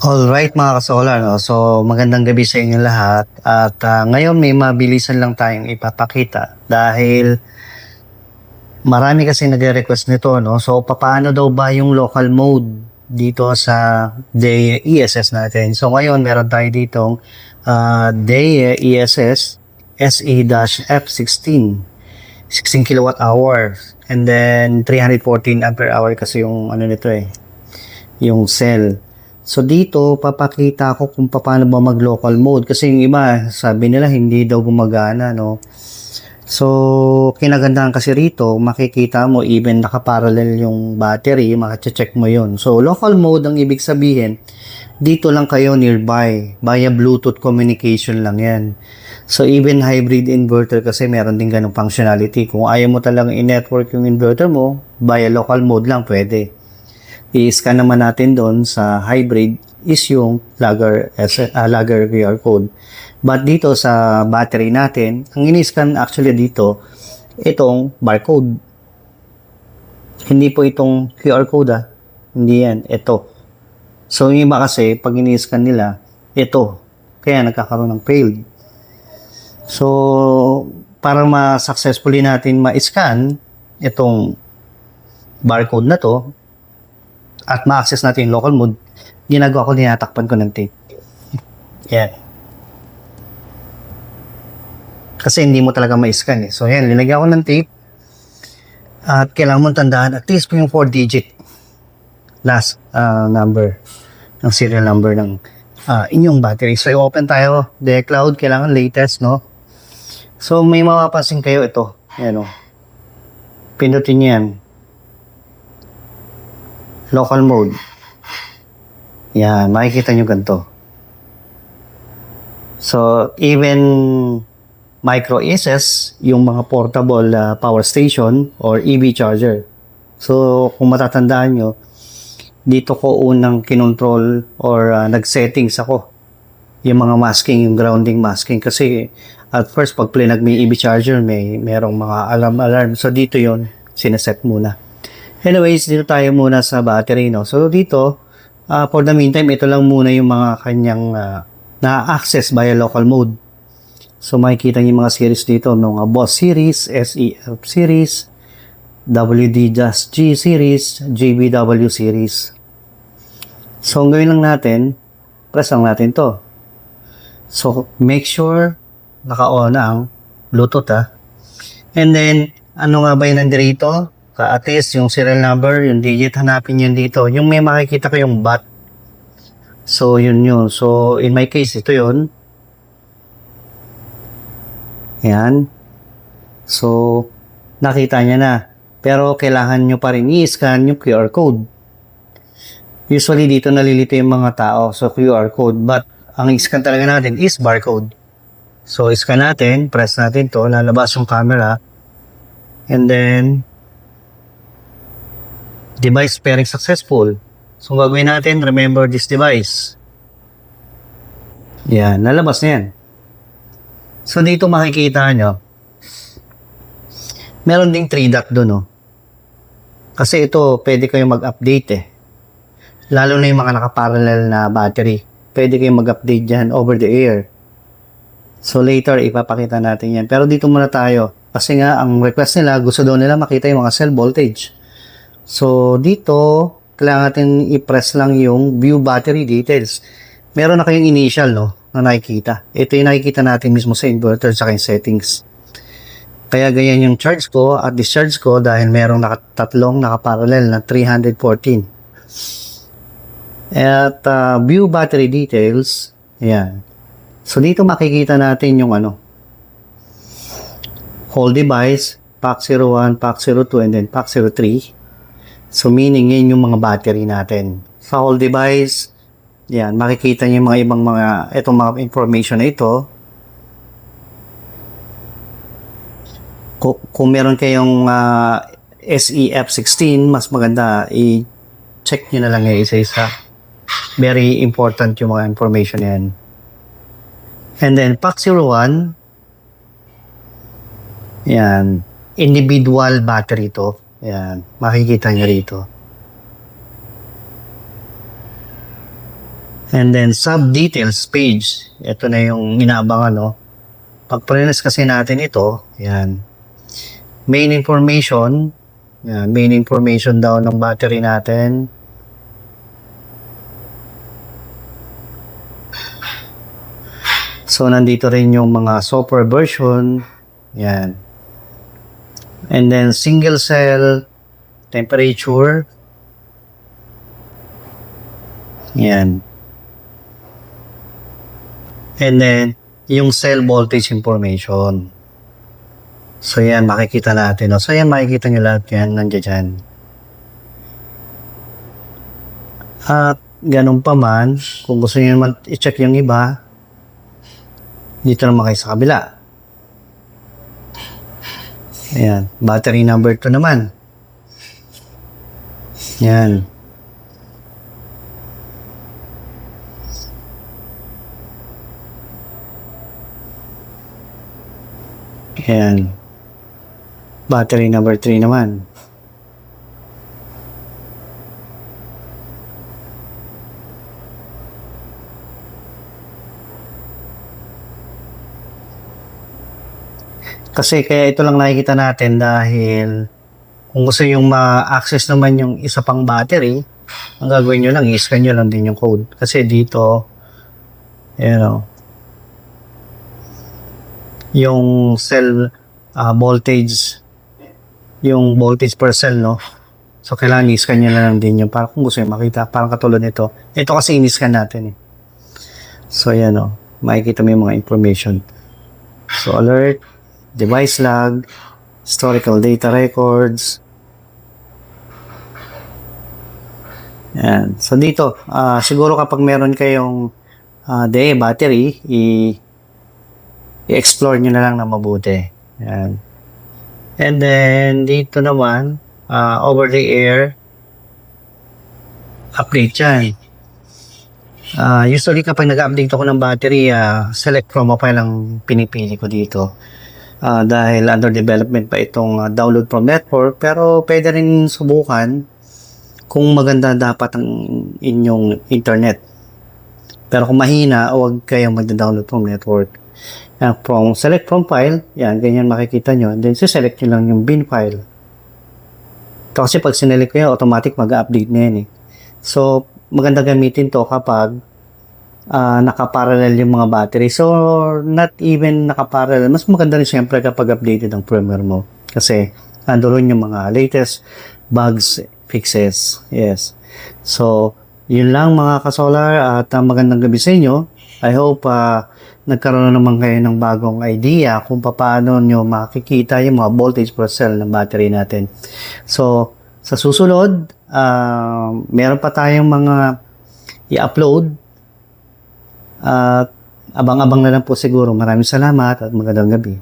Alright mga kasolar, no? So magandang gabi sa inyo lahat at ngayon may mabilisan lang tayong ipapakita dahil marami kasi nagre-request nito, no? So papaano daw ba yung local mode dito sa DEA ESS natin? So ngayon meron tayo ditong DEA ESS SE-F16 16 kilowatt hour and then 314 ampere hour kasi yung ano nito yung cell. So dito papakita ko kung paano ba mag local mode kasi yung iba sabi nila hindi daw gumagana, no. So kinagandahan kasi rito makikita mo even nakaparallel yung battery, maka-check mo yun. So local mode ang ibig sabihin dito lang kayo nearby via Bluetooth communication lang yan. So even hybrid inverter kasi meron din ganung functionality. Kung ayaw mo talagang i-network yung inverter mo via local mode lang pwede. I-scan naman natin doon sa hybrid is yung logger QR code. But dito sa battery natin, ang ini-scan actually dito, itong barcode. Hindi po itong QR code Hindi yan, ito. So yung iba kasi, pag ini-scan nila, ito. Kaya nagkakaroon ng failed. So, para ma-successfully natin ma-scan itong barcode na to, at ma-access natin yung local mode, ginagawa ko, tinatakpan ko ng tape. Yan. Kasi hindi mo talaga ma-scan So yan, linagyan ko ng tape. At kailangan mo tandaan at least po yung 4-digit last number ng serial number ng inyong battery. So i-open tayo, DEA Cloud, kailangan latest, no? So may mapapansin kayo ito. Yan Pindutin niyo yan. Local mode. Yan, makikita nyo ganito. So, even micro ESS, yung mga portable power station or EV charger. So, kung matatandaan nyo, dito ko unang kinontrol or nag-settings ako. Yung mga masking, yung grounding masking. Kasi at first, pag plinag may EV charger, merong mga alarm. So, dito yon sineset muna. Anyways, dito tayo muna sa battery, no? So, dito, for the meantime, ito lang muna yung mga kanyang na-access via local mode. So, makikita niyo yung mga series dito, no? Boss series, SEF series, WD-G series, JBW series. So, ang gawin lang natin, press lang natin to. So, make sure naka-on na ang Bluetooth, And then, ano nga ba yun nandito? At least yung serial number, yung digit, hanapin yun dito. Yung may makikita ko yung bat. So, yun. So, in my case, ito yun. Yan. So, nakita niya na. Pero, kailangan nyo pa rin i-scan yung QR code. Usually, dito nalilito yung mga tao sa QR code. But, ang i-scan talaga natin is barcode. So, i-scan natin. Press natin to. Lalabas yung camera. And then, device pairing successful. So, gagawin natin, remember this device. Yan, lalabas na yan. So, dito makikita nyo, meron ding 3 dot doon, Kasi ito, pwede kayong mag-update Lalo na yung mga nakaparallel na battery. Pwede kayong mag-update dyan over the air. So, later, ipapakita natin yan. Pero dito muna tayo. Kasi nga, ang request nila, gusto daw nila makita yung mga cell voltage. So, dito, kailangan natin i-press lang yung view battery details. Meron na kayong initial, na nakikita. Ito yung nakikita natin mismo sa inverter sa kayong settings. Kaya ganyan yung charge ko at discharge ko dahil merong tatlong nakaparallel na 314. At view battery details, yan. So, dito makikita natin yung whole device, pack 01, pack 02, and then pack 03. So, meaning yun yung mga battery natin. Sa whole device, yan, makikita nyo yung mga ibang itong mga information na ito. Kung meron kayong SEF16, mas maganda, i-check nyo na lang yung isa-isa. Very important yung mga information yan. And then, pack 01, yan, individual battery to. Yan, makikita nyo rito. And then sub-details page. Ito na yung inaabangan, no? Pag press kasi natin ito, yan. Main information. Yan, main information daw ng battery natin. So, nandito rin yung mga software version. Yan. And then, single cell, temperature. Yan. And then, yung cell voltage information. So, yan, makikita natin. No? So, yan, makikita nyo lahat yan. Nandiyan dyan. At, ganun pa man, kung gusto nyo naman i-check yung iba, dito naman kayo sa kabila. Ayan, battery number 2 naman. Yan. Ayan. Battery number 3 naman. Kasi kaya ito lang nakikita natin dahil kung gusto yung ma-access naman yung isa pang battery, ang gagawin nyo lang, i-scan nyo lang din yung code. Kasi dito, you know, yung cell voltage, yung voltage per cell, no? So, kailangan i-scan nyo lang din yung para kung gusto nyo makita. Parang katulad nito. Ito kasi in-scan natin eh. So, yan o. Makikita mo yung mga information. So, alert, device log, historical data records. Yan. So, dito, siguro kapag meron kayong DE battery, i-explore nyo na lang na mabuti. Yan. And then, dito naman, over the air, update yan. Usually, kapag nag-update ako ng battery, select from file ang pinipili ko dito. Dahil under development pa itong download from network, pero pwede rin subukan kung maganda dapat ang inyong internet. Pero kung mahina, huwag kayong mag-download from network. From select from file, yan, ganyan makikita nyo. Then, select nyo lang yung bin file. Ito kasi pag sinelect ko yan, automatic mag-update na yan eh. So, maganda gamitin to kapag nakaparallel yung mga battery. So, not even nakaparallel. Mas maganda rin siyempre kapag updated ang firmware mo. Kasi, andoon yung mga latest bugs, fixes. Yes. So, yun lang mga kasolar at magandang gabi sa inyo. I hope nagkaroon naman kayo ng bagong idea kung paano nyo makikita yung mga voltage per cell ng battery natin. So, sa susunod, meron pa tayong mga i-upload. Abang-abang na lang po siguro. Maraming salamat at magandang gabi.